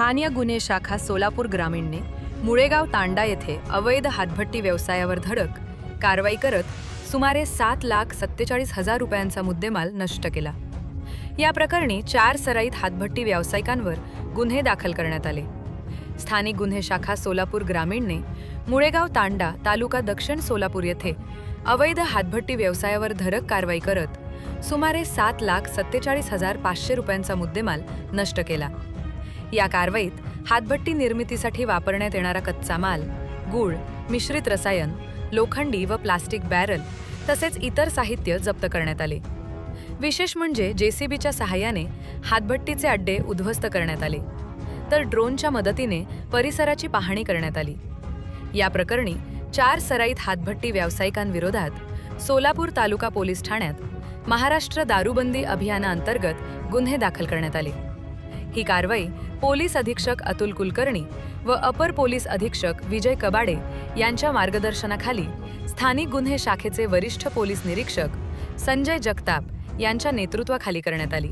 स्थानीय गुन्हे शाखा सोलापूर ग्रामीणने मुळेगाव तांडा येथे अवैध हातभट्टी व्यवसायावर धडक कारवाई करत सुमारे 7,47,000 रुपयांचा मुद्देमाल नष्ट केला। या प्रकरणी 4 सराईत हातभट्टी व्यावसायिकांवर गुन्हे दाखल करण्यात आले। स्थानिक गुन्हे शाखा सोलापूर ग्रामीणने मुळेगाव तांडा तालुका दक्षिण सोलापूर येथे अवैध हातभट्टी व्यवसायावर धडक कारवाई करत सुमारे 7,47,500 रुपयांचा मुद्देमाल नष्ट केला। या कारवाईत हातभट्टी निर्मितीसाठी वापरण्यात येणारा कच्चा माल, गूळ, मिश्रित रसायन, लोखंडी व प्लास्टिक बॅरल तसेच इतर साहित्य जप्त करण्यात आले। विशेष म्हणजे जेसीबीच्या सहाय्याने हातभट्टीचे अड्डे उद्ध्वस्त करण्यात आले, तर ड्रोनच्या मदतीने परिसराची पाहणी करण्यात आली। या प्रकरणी 4 सराईत हातभट्टी व्यावसायिकांविरोधात सोलापूर तालुका पोलीस ठाण्यात महाराष्ट्र दारूबंदी अभियानाअंतर्गत गुन्हे दाखल करण्यात आले। ही कारवाई पोलीस अधीक्षक अतुल कुलकर्णी व अपर पोलीस अधीक्षक विजय कबाडे यांच्या मार्गदर्शनाखाली स्थानिक गुन्हे शाखेचे वरिष्ठ पोलीस निरीक्षक संजय जगताप यांच्या नेतृत्वाखाली करण्यात आली।